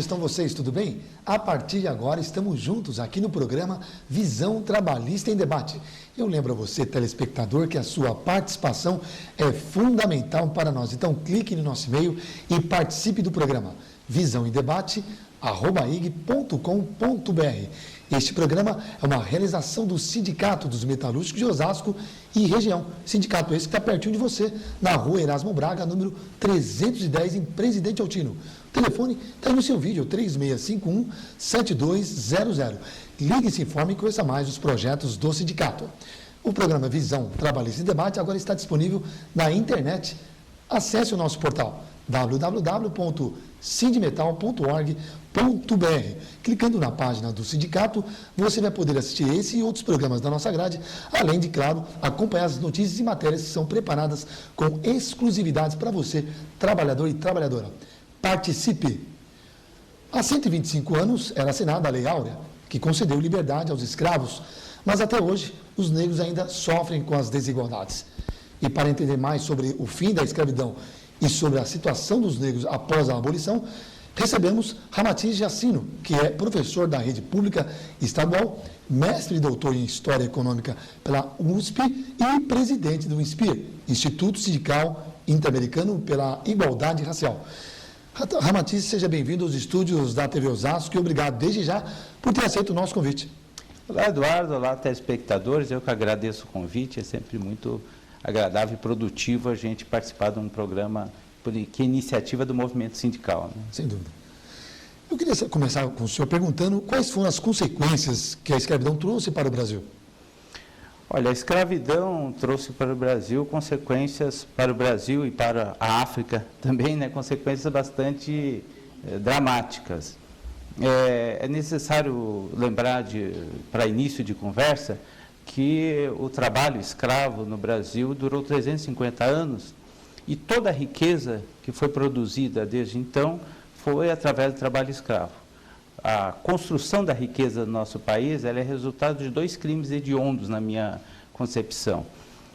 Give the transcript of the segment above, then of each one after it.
estão vocês? Tudo bem? A partir de agora estamos juntos aqui no programa Visão Trabalhista em Debate. Eu lembro a você, telespectador, que a sua participação é fundamental para nós. Então clique no nosso e-mail e participe do programa visãoemdebate@ig.com.br. Este programa é uma realização do Sindicato dos Metalúrgicos de Osasco e região. Sindicato esse que está pertinho de você, na rua Erasmo Braga, número 310, em Presidente Altino. O telefone está aí no seu vídeo, 3651-7200. Ligue e se informe e conheça mais os projetos do sindicato. O programa Visão Trabalhista em Debate agora está disponível na internet. Acesse o nosso portal www.sindmetal.org.br. Clicando na página do sindicato, você vai poder assistir esse e outros programas da nossa grade, além de, claro, acompanhar as notícias e matérias que são preparadas com exclusividades para você, trabalhador e trabalhadora. Participe! Há 125 anos era assinada a Lei Áurea, que concedeu liberdade aos escravos, mas até hoje os negros ainda sofrem com as desigualdades. E para entender mais sobre o fim da escravidão e sobre a situação dos negros após a abolição, recebemos Ramatiz Jacino, que é professor da rede pública estadual, mestre e doutor em História Econômica pela USP e presidente do INSPIR, Instituto Sindical Interamericano pela Igualdade Racial. Ramatiz, seja bem-vindo aos estúdios da TV Osasco e obrigado desde já por ter aceito o nosso convite. Olá, Eduardo. Olá, telespectadores. Eu que agradeço o convite. É sempre muito agradável e produtivo a gente participar de um programa que é iniciativa do movimento sindical. Né? Sem dúvida. Eu queria começar com o senhor perguntando quais foram as consequências que a escravidão trouxe para o Brasil. Olha, a escravidão trouxe para o Brasil consequências para o Brasil e para a África também, né? Consequências bastante dramáticas. É necessário lembrar, para início de conversa, que o trabalho escravo no Brasil durou 350 anos e toda a riqueza que foi produzida desde então foi através do trabalho escravo. A construção da riqueza do nosso país ela é resultado de dois crimes hediondos, na minha concepção.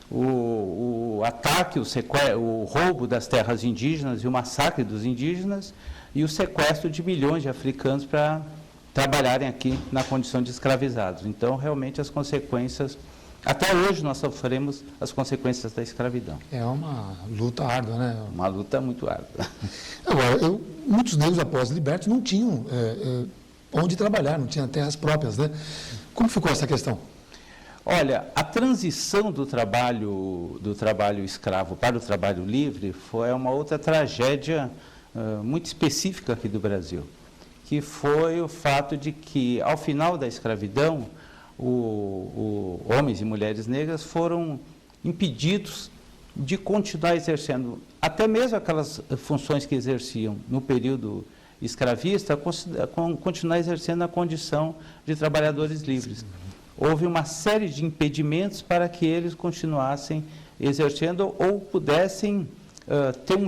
O ataque, o roubo das terras indígenas e o massacre dos indígenas e o sequestro de milhões de africanos para trabalharem aqui na condição de escravizados. Então, realmente, as consequências... Até hoje nós sofremos as consequências da escravidão. É uma luta árdua, né? Uma luta muito árdua. Agora, muitos negros após libertos não tinham onde trabalhar, não tinham terras próprias, né? Como ficou essa questão? Olha, a transição do trabalho escravo para o trabalho livre foi uma outra tragédia muito específica aqui do Brasil, que foi o fato de que, ao final da escravidão, homens e mulheres negras foram impedidos de continuar exercendo, até mesmo aquelas funções que exerciam no período escravista, continuar exercendo a condição de trabalhadores livres. Houve uma série de impedimentos para que eles continuassem exercendo ou pudessem ter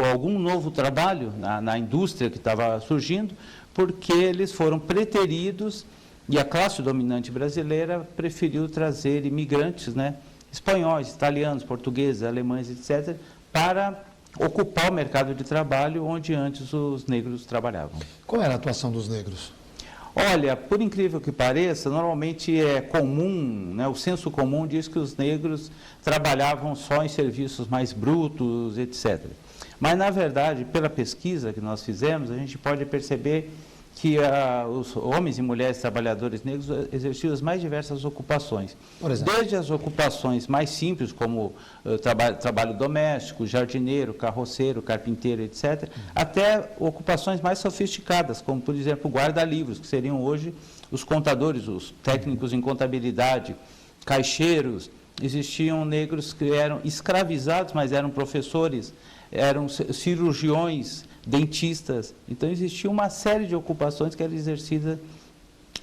algum novo trabalho na indústria que estava surgindo, porque eles foram preteridos e a classe dominante brasileira preferiu trazer imigrantes, né, espanhóis, italianos, portugueses, alemães, etc., para ocupar o mercado de trabalho onde antes os negros trabalhavam. Qual era a atuação dos negros? Olha, por incrível que pareça, normalmente é comum, né, o senso comum diz que os negros trabalhavam só em serviços mais brutos, etc. Mas, na verdade, pela pesquisa que nós fizemos, a gente pode perceber que os homens e mulheres trabalhadores negros exerciam as mais diversas ocupações. Por exemplo? Desde as ocupações mais simples, como trabalho doméstico, jardineiro, carroceiro, carpinteiro, etc., até ocupações mais sofisticadas, como, por exemplo, guarda-livros, que seriam hoje os contadores, os técnicos em contabilidade, caixeiros. Existiam negros que eram escravizados, mas eram professores, eram cirurgiões, dentistas. Então, existia uma série de ocupações que eram exercidas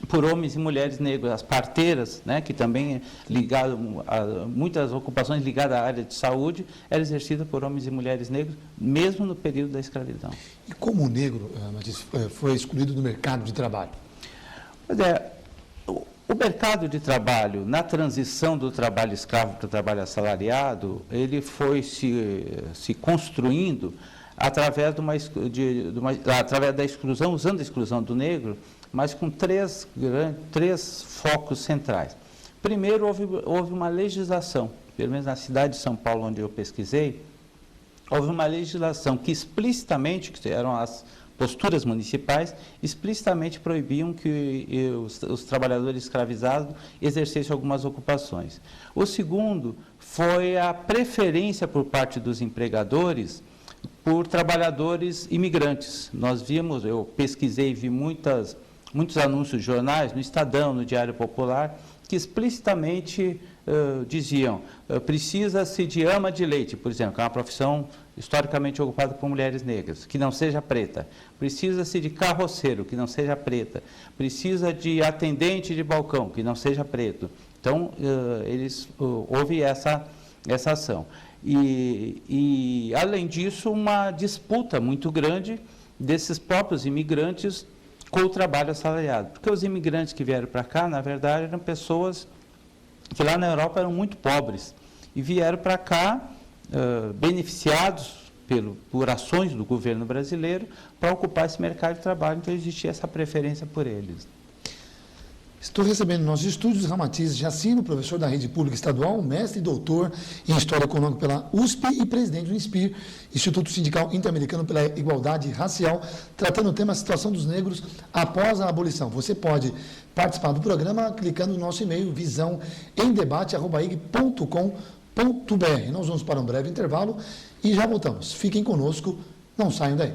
por homens e mulheres negros. As parteiras, né, que também é ligado a muitas ocupações ligadas à área de saúde, eram exercidas por homens e mulheres negros, mesmo no período da escravidão. E como o negro foi excluído do mercado de trabalho? Pois é, o mercado de trabalho, na transição do trabalho escravo para o trabalho assalariado, ele foi se construindo através através da exclusão, usando a exclusão do negro, mas com três focos centrais. Primeiro, houve uma legislação, pelo menos na cidade de São Paulo, onde eu pesquisei, houve uma legislação que explicitamente, que eram as posturas municipais, explicitamente proibiam que os trabalhadores escravizados exercessem algumas ocupações. O segundo foi a preferência por parte dos empregadores por trabalhadores imigrantes. Nós vimos, eu pesquisei e vi muitos anúncios de jornais, no Estadão, no Diário Popular, que explicitamente diziam, precisa-se de ama de leite, por exemplo, que é uma profissão historicamente ocupada por mulheres negras, que não seja preta. Precisa-se de carroceiro, que não seja preta. Precisa de atendente de balcão, que não seja preto. Então, houve essa ação. E, além disso, uma disputa muito grande desses próprios imigrantes com o trabalho assalariado. Porque os imigrantes que vieram para cá, na verdade, eram pessoas que lá na Europa eram muito pobres e vieram para cá beneficiados por ações do governo brasileiro para ocupar esse mercado de trabalho, então existia essa preferência por eles. Estou recebendo nos nossos estúdios Ramatiz Jacino, professor da Rede Pública Estadual, mestre e doutor em História Econômica pela USP e presidente do INSPIR, Instituto Sindical Interamericano pela Igualdade Racial, tratando o tema Situação dos Negros após a abolição. Você pode participar do programa clicando no nosso e-mail visãoemdebate@ig.com.br. Nós vamos para um breve intervalo e já voltamos. Fiquem conosco, não saiam daí.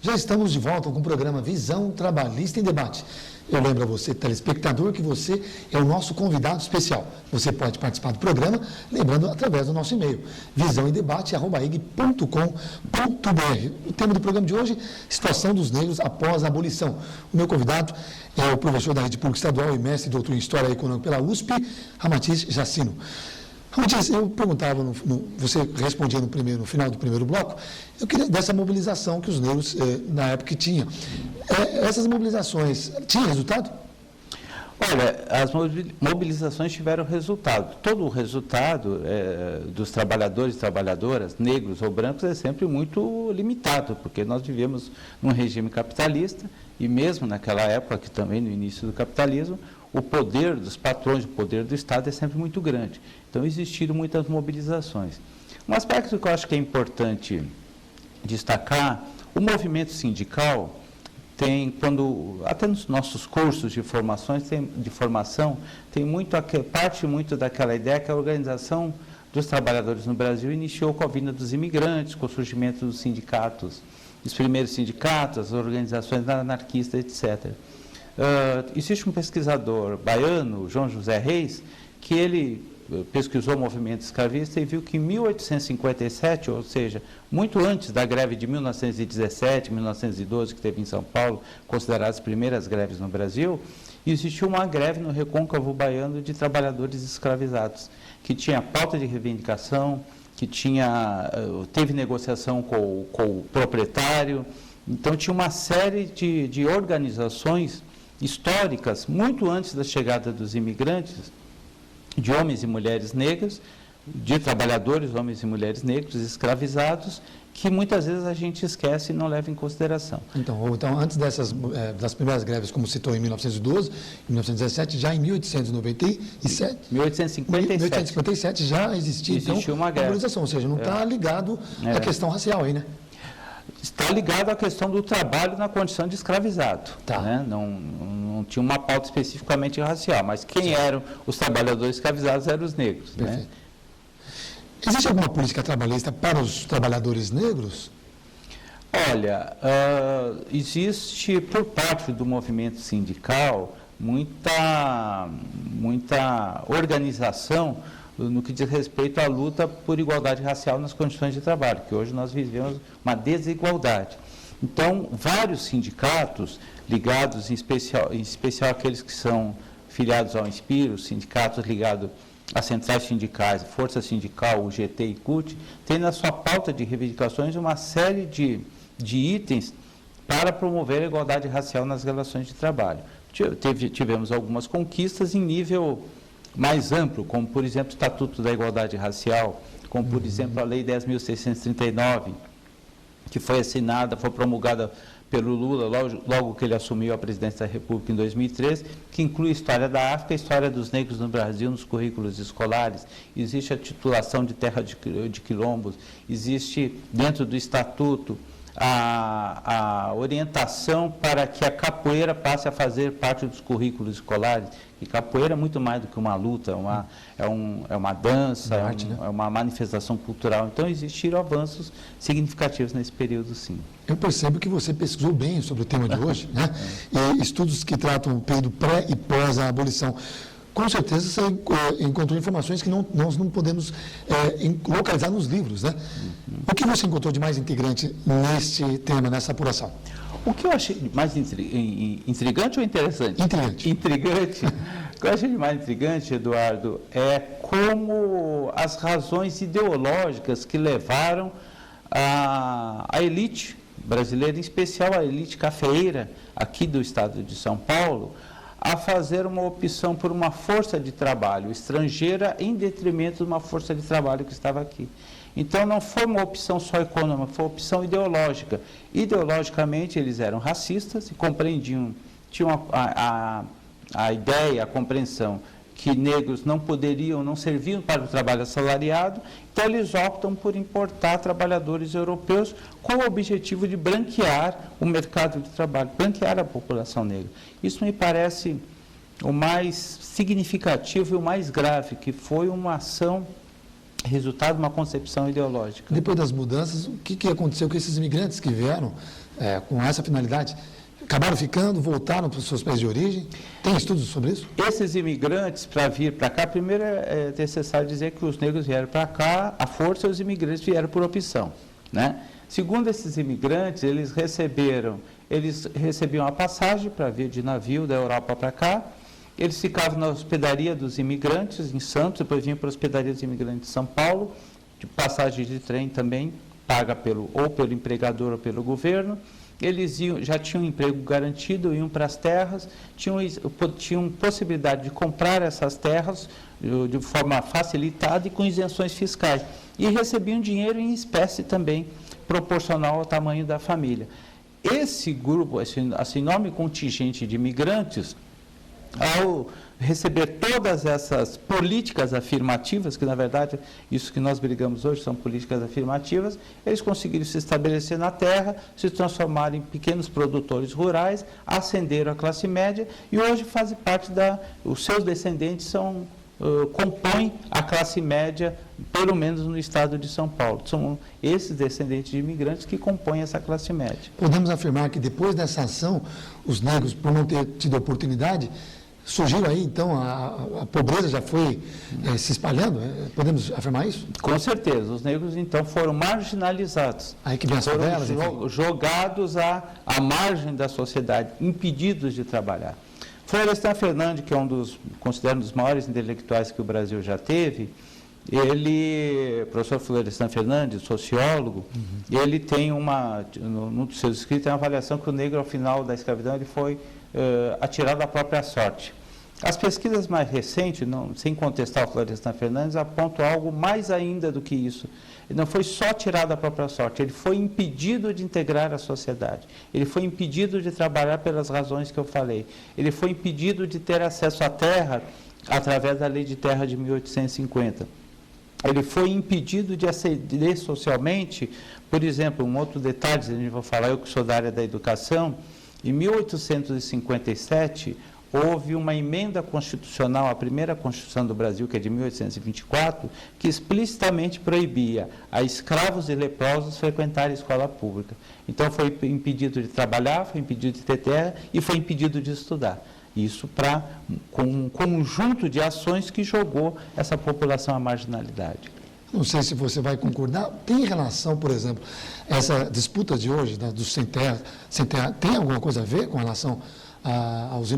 Já estamos de volta com o programa Visão Trabalhista em Debate. Eu lembro a você, telespectador, que você é o nosso convidado especial. Você pode participar do programa, lembrando, através do nosso e-mail, visãoemdebate@ig.com.br. O tema do programa de hoje, Situação dos Negros após a abolição. O meu convidado é o professor da Rede Pública Estadual e mestre e doutor em História Econômica pela USP, Ramatiz Jacino. Ramatiz, eu perguntava, você respondia no final do primeiro bloco, eu queria dessa mobilização que os negros na época tinham. Essas mobilizações tinham resultado? Olha, as mobilizações tiveram resultado. Todo o resultado dos trabalhadores e trabalhadoras, negros ou brancos, é sempre muito limitado, porque nós vivemos num regime capitalista e mesmo naquela época, que também no início do capitalismo, o poder dos patrões, o poder do Estado é sempre muito grande. Então, existiram muitas mobilizações. Um aspecto que eu acho que é importante destacar, o movimento sindical tem, até nos nossos cursos de formação, tem parte muito daquela ideia que a organização dos trabalhadores no Brasil iniciou com a vinda dos imigrantes, com o surgimento dos sindicatos, os primeiros sindicatos, as organizações anarquistas, etc. Existe um pesquisador baiano, João José Reis, que ele pesquisou o movimento escravista e viu que em 1857, ou seja, muito antes da greve de 1917, 1912, que teve em São Paulo, consideradas as primeiras greves no Brasil, existiu uma greve no recôncavo baiano de trabalhadores escravizados, que tinha pauta de reivindicação, que teve negociação com o proprietário. Então, tinha uma série de organizações históricas, muito antes da chegada dos imigrantes, de homens e mulheres negras, de trabalhadores, homens e mulheres negros, escravizados, que muitas vezes a gente esquece e não leva em consideração. Então antes das primeiras greves, como citou em 1912, em 1917, já em 1857 já existia então, uma greve. mobilização, ou seja, não está ligado à questão racial aí, né? está ligado à questão do trabalho na condição de escravizado. Tá. Né? Não tinha uma pauta especificamente racial, mas quem eram os trabalhadores escravizados eram os negros. Né? Existe alguma política trabalhista para os trabalhadores negros? Olha, existe por parte do movimento sindical muita organização no que diz respeito à luta por igualdade racial nas condições de trabalho, que hoje nós vivemos uma desigualdade. Então, vários sindicatos ligados, em especial aqueles que são filiados ao Inspiro, sindicatos ligados às centrais sindicais, Força Sindical, UGT e CUT, têm na sua pauta de reivindicações uma série de itens para promover a igualdade racial nas relações de trabalho. Tivemos algumas conquistas em nível mais amplo, como, por exemplo, o Estatuto da Igualdade Racial, como, por exemplo, a Lei 10.639, que foi assinada, foi promulgada pelo Lula logo que ele assumiu a presidência da República em 2003, que inclui a história da África, a história dos negros no Brasil nos currículos escolares. Existe a titulação de terra de quilombos, existe dentro do Estatuto a orientação para que a capoeira passe a fazer parte dos currículos escolares. E capoeira é muito mais do que uma luta, é uma dança, é uma manifestação cultural. Então, existiram avanços significativos nesse período, sim. Eu percebo que você pesquisou bem sobre o tema de hoje, né? E estudos que tratam o período pré e pós a abolição. Com certeza você encontrou informações que nós não podemos localizar nos livros, né? O que você encontrou de mais integrante neste tema, nessa apuração? O que eu achei mais intrigante ou interessante? Intrigante. Intrigante. O que eu achei mais intrigante, Eduardo, é como as razões ideológicas que levaram a elite brasileira, em especial a elite cafeeira aqui do estado de São Paulo, a fazer uma opção por uma força de trabalho estrangeira em detrimento de uma força de trabalho que estava aqui. Então, não foi uma opção só econômica, foi uma opção ideológica. Ideologicamente, eles eram racistas e compreendiam, tinham a ideia, a compreensão que negros não serviam para o trabalho assalariado, então eles optam por importar trabalhadores europeus com o objetivo de branquear o mercado de trabalho, branquear a população negra. Isso me parece o mais significativo e o mais grave, que foi uma ação resultado de uma concepção ideológica. Depois das mudanças, o que aconteceu com esses imigrantes que vieram com essa finalidade? Acabaram ficando, voltaram para os seus países de origem? Tem estudos sobre isso? Esses imigrantes, para vir para cá, primeiro é necessário dizer que os negros vieram para cá, à força, e os imigrantes vieram por opção, né? Segundo esses imigrantes, eles recebiam a passagem para vir de navio da Europa para cá. Eles ficavam na hospedaria dos imigrantes em Santos, depois vinham para a hospedaria dos imigrantes de São Paulo, de passagem de trem também, paga ou pelo empregador ou pelo governo. Eles já tinham um emprego garantido, iam para as terras, tinham possibilidade de comprar essas terras de forma facilitada e com isenções fiscais. E recebiam dinheiro em espécie também, proporcional ao tamanho da família. Esse grupo, esse enorme contingente de imigrantes, ao receber todas essas políticas afirmativas, que na verdade isso que nós brigamos hoje são políticas afirmativas, eles conseguiram se estabelecer na terra, se transformar em pequenos produtores rurais, ascenderam a classe média e hoje fazem parte os seus descendentes compõem a classe média, pelo menos no estado de São Paulo. São esses descendentes de imigrantes que compõem essa classe média. Podemos afirmar que depois dessa ação, os negros, por não ter tido oportunidade, surgiu aí, então, a pobreza já foi se espalhando? Podemos afirmar isso? Com certeza. Os negros, então, foram marginalizados. Aí que vem as favelas, jogados à margem da sociedade, impedidos de trabalhar. Florestan Fernandes, que é considero um dos maiores intelectuais que o Brasil já teve, professor Florestan Fernandes, sociólogo, ele tem num dos seus escritos, tem uma avaliação que o negro, ao final da escravidão, ele foi atirado à própria sorte. As pesquisas mais recentes, sem contestar o Florestan Fernandes, apontam algo mais ainda do que isso. Ele não foi só tirado à própria sorte, ele foi impedido de integrar a sociedade. Ele foi impedido de trabalhar pelas razões que eu falei. Ele foi impedido de ter acesso à terra através da Lei de Terra de 1850. ele foi impedido de ascender socialmente. Por exemplo, um outro detalhe, a gente vai falar, eu que sou da área da educação, em 1857, houve uma emenda constitucional, a primeira Constituição do Brasil, que é de 1824, que explicitamente proibia a escravos e leprosos frequentarem a escola pública. Então, foi impedido de trabalhar, foi impedido de ter terra e foi impedido de estudar. Isso com um conjunto de ações que jogou essa população à marginalidade. Não sei se você vai concordar. Tem relação, por exemplo, essa disputa de hoje, dos sem terra, tem alguma coisa a ver com relação aos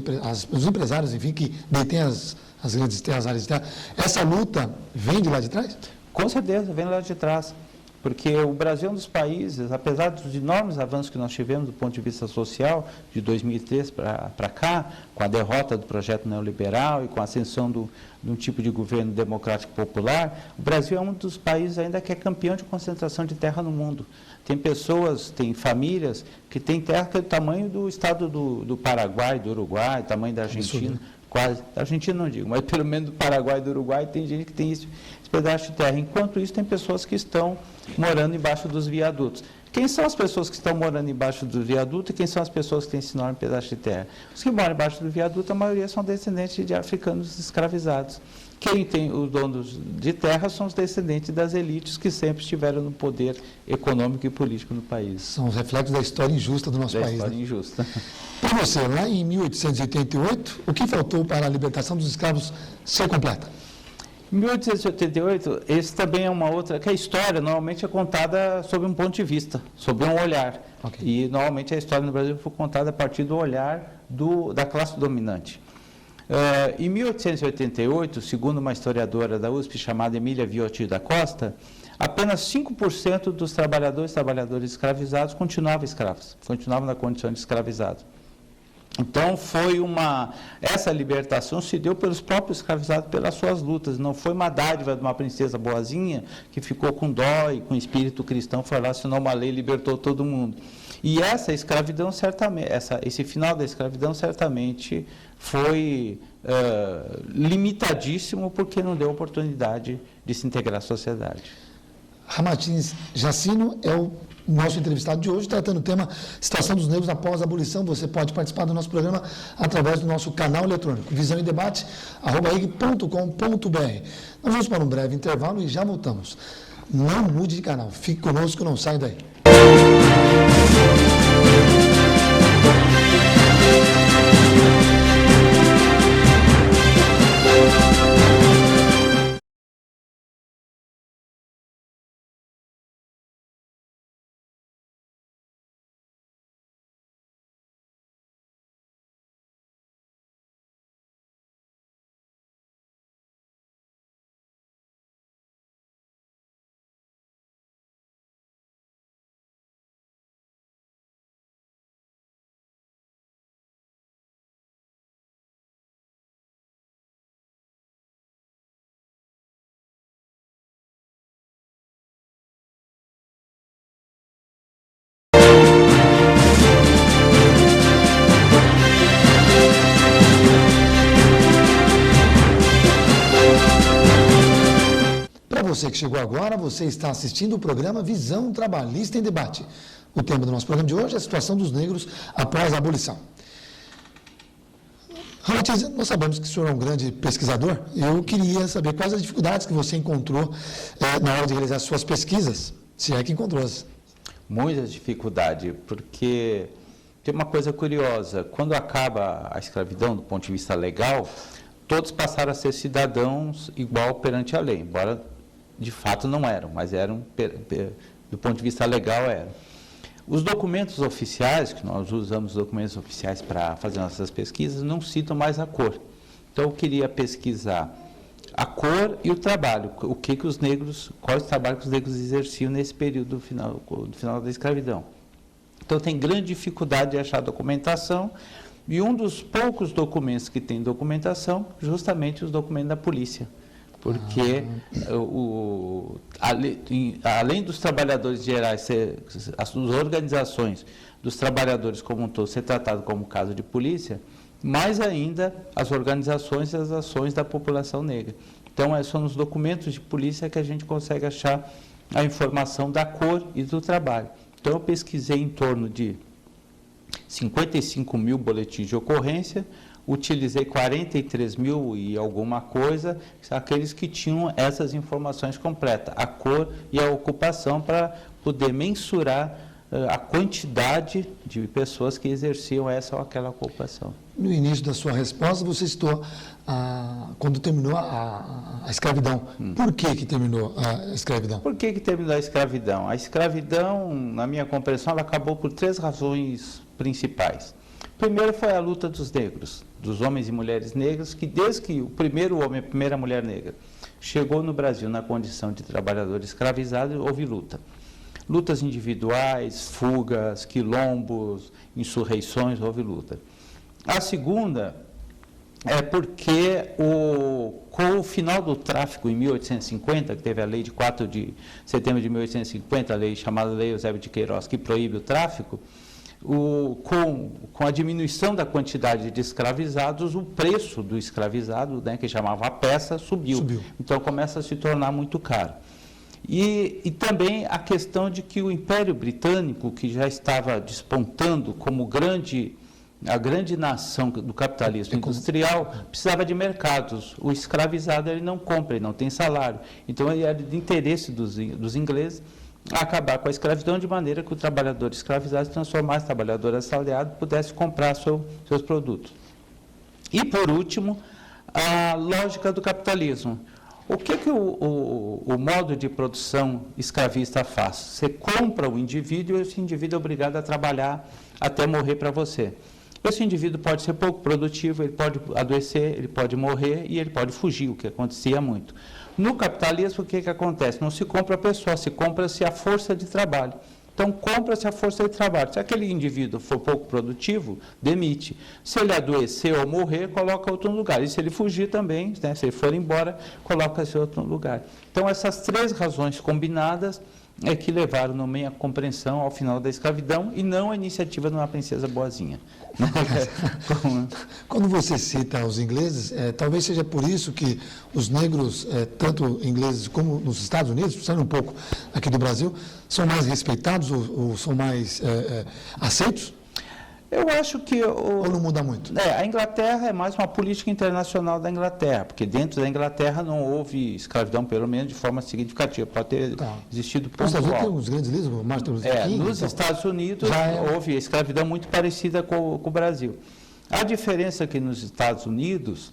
empresários, enfim, que detêm as grandes terras, as áreas de terra? Essa luta vem de lá de trás? Com certeza, vem lá de trás. Porque o Brasil é um dos países, apesar dos enormes avanços que nós tivemos do ponto de vista social, de 2003 para cá, com a derrota do projeto neoliberal e com a ascensão de um tipo de governo democrático popular, o Brasil é um dos países ainda que é campeão de concentração de terra no mundo. Tem pessoas, tem famílias que têm terra que é do tamanho do estado do Paraguai, do Uruguai, tamanho da Argentina. Quase, da Argentina não digo, mas pelo menos do Paraguai e do Uruguai tem gente que tem esse pedaço de terra. Enquanto isso, tem pessoas que estão morando embaixo dos viadutos. Quem são as pessoas que estão morando embaixo do viaduto e quem são as pessoas que têm esse enorme pedaço de terra? Os que moram embaixo do viaduto, a maioria são descendentes de africanos escravizados. Quem tem os donos de terra são os descendentes das elites que sempre estiveram no poder econômico e político no país. São os reflexos da história injusta do nosso país. História injusta. Para você, lá em 1888, o que faltou para a libertação dos escravos ser completa? Em 1888, esse também é uma outra, que a história normalmente é contada sob um ponto de vista, sob um olhar. Okay. E normalmente a história no Brasil foi contada a partir do olhar da classe dominante. Em 1888, segundo uma historiadora da USP chamada Emília Viotti da Costa, apenas 5% dos trabalhadores escravizados continuavam escravos, continuavam na condição de escravizados. Então, essa libertação se deu pelos próprios escravizados, pelas suas lutas. Não foi uma dádiva de uma princesa boazinha que ficou com dó e com espírito cristão, foi lá, assinou uma lei e libertou todo mundo. E essa escravidão, certamente, esse final da escravidão, certamente, foi limitadíssimo porque não deu oportunidade de se integrar à sociedade. Ramartins Jacino é o nosso entrevistado de hoje, tratando o tema Situação dos Negros após a abolição. Você pode participar do nosso programa através do nosso canal eletrônico, visãoemdebate@ig.com.br. Nós vamos para um breve intervalo e já voltamos. Não mude de canal, fique conosco, não saia daí. Você que chegou agora, você está assistindo o programa Visão Trabalhista em Debate. O tema do nosso programa de hoje é a situação dos negros após a abolição. Ramartins, nós sabemos que o senhor é um grande pesquisador. Eu queria saber quais as dificuldades que você encontrou na hora de realizar suas pesquisas, se é que encontrou-as. Muitas dificuldades, porque tem uma coisa curiosa. Quando acaba a escravidão, do ponto de vista legal, todos passaram a ser cidadãos igual perante a lei, embora de fato não eram, mas eram, do ponto de vista legal, eram. Os documentos oficiais, que nós usamos documentos oficiais para fazer nossas pesquisas, não citam mais a cor. Então, eu queria pesquisar a cor e o trabalho, quais trabalhos que os negros exerciam nesse período do final da escravidão. Então, tem grande dificuldade de achar documentação, e um dos poucos documentos que tem documentação, justamente os documentos da polícia. Porque, além dos trabalhadores gerais, as organizações dos trabalhadores como um todo ser tratado como caso de polícia, mais ainda as organizações e as ações da população negra. Então, são nos documentos de polícia que a gente consegue achar a informação da cor e do trabalho. Então, eu pesquisei em torno de 55 mil boletins de ocorrência, utilizei 43 mil e alguma coisa, aqueles que tinham essas informações completas, a cor e a ocupação, para poder mensurar a quantidade de pessoas que exerciam essa ou aquela ocupação. No início da sua resposta, você citou quando terminou a escravidão. Por que terminou a escravidão? Por que terminou a escravidão? A escravidão, na minha compreensão, ela acabou por 3 razões principais. Primeiro foi a luta dos negros, dos homens e mulheres negros, que desde que o primeiro homem, a primeira mulher negra, chegou no Brasil na condição de trabalhador escravizado, houve luta. Lutas individuais, fugas, quilombos, insurreições, houve luta. A segunda é porque com o final do tráfico em 1850, que teve a lei de 4 de setembro de 1850, a lei chamada Lei Eusébio de Queiroz, que proíbe o tráfico, com a diminuição da quantidade de escravizados, o preço do escravizado, né, que chamava a peça, subiu. Então começa a se tornar muito caro. E também a questão de que o Império Britânico, que já estava despontando como a grande nação do capitalismo industrial, precisava de mercados. O escravizado ele não compra, ele não tem salário. Então, ele era de interesse dos ingleses acabar com a escravidão, de maneira que o trabalhador escravizado se transformasse em trabalhador assalariado e pudesse comprar seus produtos. E, por último, a lógica do capitalismo. O que o modo de produção escravista faz? Você compra o indivíduo e esse indivíduo é obrigado a trabalhar até morrer para você. Esse indivíduo pode ser pouco produtivo, ele pode adoecer, ele pode morrer e ele pode fugir, o que acontecia muito. No capitalismo, o que acontece? Não se compra a pessoa, se compra-se a força de trabalho. Então, compra-se a força de trabalho. Se aquele indivíduo for pouco produtivo, demite. Se ele adoecer ou morrer, coloca outro no lugar. E se ele fugir também, né, se ele for embora, coloca-se outro no lugar. Então, essas 3 razões combinadas é que levaram, na minha compreensão, ao final da escravidão e não a iniciativa de uma princesa boazinha. Quando você cita os ingleses, talvez seja por isso que os negros, tanto ingleses como nos Estados Unidos, saindo um pouco aqui do Brasil, são mais respeitados ou são mais aceitos? Eu acho que... Ou não muda muito? A Inglaterra é mais uma política internacional da Inglaterra, porque dentro da Inglaterra não houve escravidão, pelo menos de forma significativa. Pode ter existido pontual. Nos Estados Unidos tem uns grandes líderes, como Martin Luther King. Nos Estados Unidos houve escravidão muito parecida com o Brasil. A diferença é que nos Estados Unidos,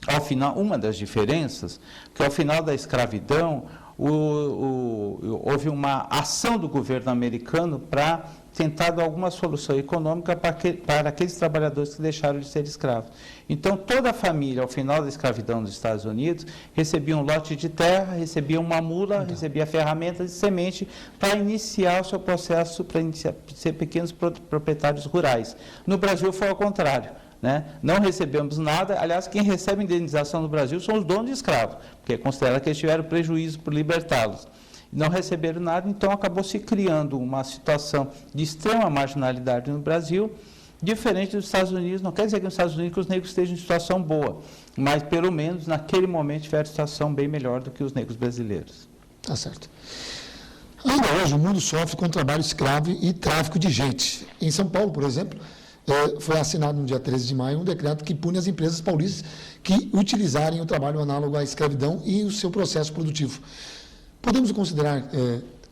ao final, uma das diferenças, que ao final da escravidão, houve uma ação do governo americano para tentar dar alguma solução econômica para aqueles trabalhadores que deixaram de ser escravos. Então, toda a família, ao final da escravidão nos Estados Unidos, recebia um lote de terra, recebia uma mula, recebia ferramentas de semente para iniciar o seu processo, para ser pequenos proprietários rurais. No Brasil foi ao contrário. Né? Não recebemos nada, aliás, quem recebe indenização no Brasil são os donos de escravos, porque é considerado que eles tiveram prejuízo por libertá-los. Não receberam nada, então acabou se criando uma situação de extrema marginalidade no Brasil, diferente dos Estados Unidos. Não quer dizer que nos Estados Unidos os negros estejam em situação boa, mas pelo menos naquele momento tiveram situação bem melhor do que os negros brasileiros. Tá certo. Ainda hoje o mundo sofre com trabalho escravo e tráfico de gente. Em São Paulo, por exemplo, foi assinado no dia 13 de maio um decreto que pune as empresas paulistas que utilizarem o trabalho análogo à escravidão e o seu processo produtivo. Podemos considerar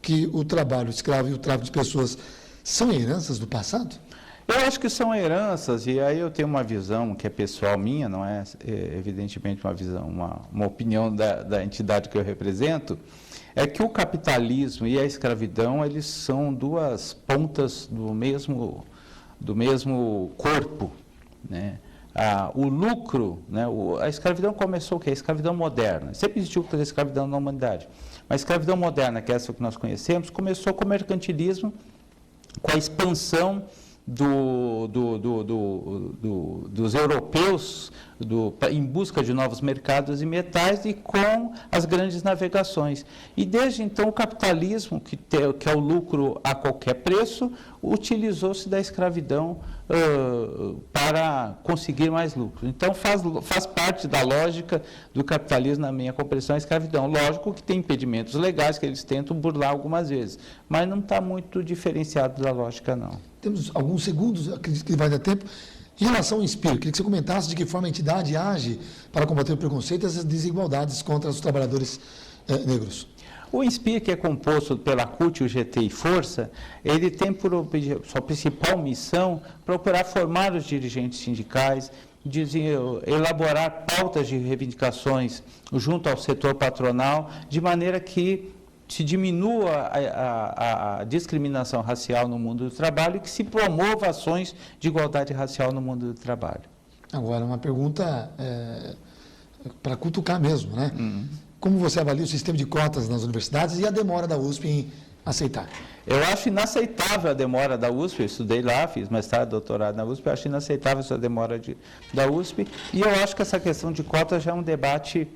que o trabalho escravo e o tráfico de pessoas são heranças do passado? Eu acho que são heranças, e aí eu tenho uma visão que é pessoal minha, não é evidentemente uma visão, uma opinião da entidade que eu represento, é que o capitalismo e a escravidão, eles são 2 pontas do mesmo corpo, né? O lucro, né? A escravidão começou o quê? A escravidão moderna. Sempre existiu a escravidão na humanidade. Mas a escravidão moderna, que é essa que nós conhecemos, começou com o mercantilismo, com a expansão dos europeus em busca de novos mercados e metais e com as grandes navegações. E desde então o capitalismo, que é o lucro a qualquer preço, utilizou-se da escravidão para conseguir mais lucro. Então faz parte da lógica do capitalismo, na minha compreensão, a escravidão. Lógico que tem impedimentos legais que eles tentam burlar algumas vezes, mas não está muito diferenciado da lógica, não. Temos alguns segundos, acredito que vai dar tempo. Em relação ao INSPIR, queria que você comentasse de que forma a entidade age para combater o preconceito e as desigualdades contra os trabalhadores negros. O INSPIR, que é composto pela CUT, UGT e Força, ele tem por sua principal missão procurar formar os dirigentes sindicais, elaborar pautas de reivindicações junto ao setor patronal, de maneira que se diminua a discriminação racial no mundo do trabalho e que se promova ações de igualdade racial no mundo do trabalho. Agora, uma pergunta para cutucar mesmo, né? Como você avalia o sistema de cotas nas universidades e a demora da USP em aceitar? Eu acho inaceitável a demora da USP, eu estudei lá, fiz mestrado, doutorado na USP, eu acho inaceitável essa demora da USP, e eu acho que essa questão de cotas já é um debate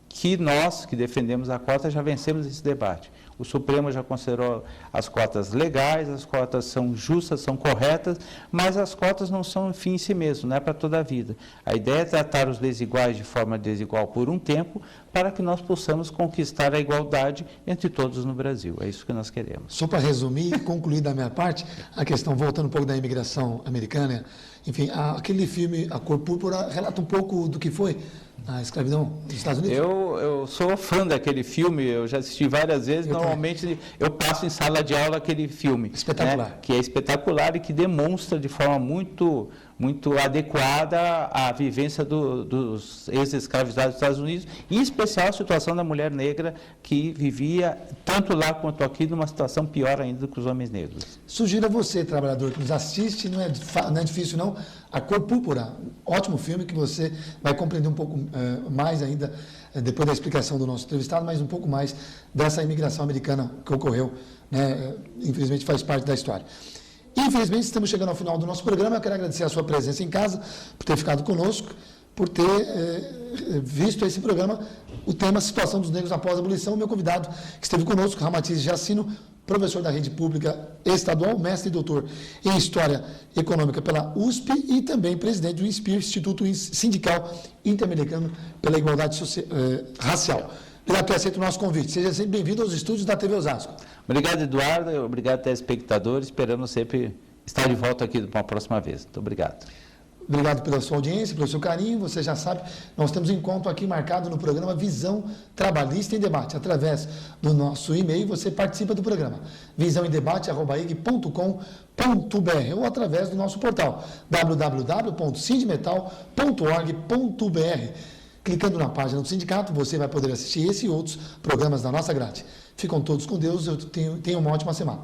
que nós, que defendemos a cota, já vencemos esse debate. O Supremo já considerou as cotas legais, as cotas são justas, são corretas, mas as cotas não são um fim em si mesmo, não é para toda a vida. A ideia é tratar os desiguais de forma desigual por um tempo, para que nós possamos conquistar a igualdade entre todos no Brasil. É isso que nós queremos. Só para resumir e concluir da minha parte, a questão, voltando um pouco da imigração americana, enfim, aquele filme A Cor Púrpura relata um pouco do que foi a escravidão dos Estados Unidos? Eu sou fã daquele filme, eu já assisti várias vezes, normalmente eu passo em sala de aula aquele filme. Espetacular. Né, que é espetacular e que demonstra de forma muito adequada a vivência dos ex-escravizados dos Estados Unidos, em especial a situação da mulher negra, que vivia, tanto lá quanto aqui, numa situação pior ainda do que os homens negros. Sugiro a você, trabalhador que nos assiste, não é difícil não, A Cor Púrpura, ótimo filme que você vai compreender um pouco mais ainda, depois da explicação do nosso entrevistado, mas um pouco mais dessa imigração americana que ocorreu, né, infelizmente faz parte da história. Infelizmente, estamos chegando ao final do nosso programa. Eu quero agradecer a sua presença em casa, por ter ficado conosco, por ter visto esse programa, o tema Situação dos Negros após a Abolição. O meu convidado que esteve conosco, Ramatiz Jacino, professor da rede pública estadual, mestre e doutor em História Econômica pela USP e também presidente do INSPIR, Instituto Sindical Interamericano pela Igualdade Racial. Obrigado por aceitar o nosso convite. Seja sempre bem-vindo aos estúdios da TV Osasco. Obrigado, Eduardo. Obrigado, telespectadores. Esperamos sempre estar de volta aqui para uma próxima vez. Muito obrigado. Obrigado pela sua audiência, pelo seu carinho. Você já sabe, nós temos um encontro aqui marcado no programa Visão Trabalhista em Debate. Através do nosso e-mail, você participa do programa visãoemdebate@ig.com.br ou através do nosso portal www.sindmetal.org.br. Clicando na página do sindicato, você vai poder assistir esse e outros programas da nossa grade. Ficam todos com Deus, tenham uma ótima semana.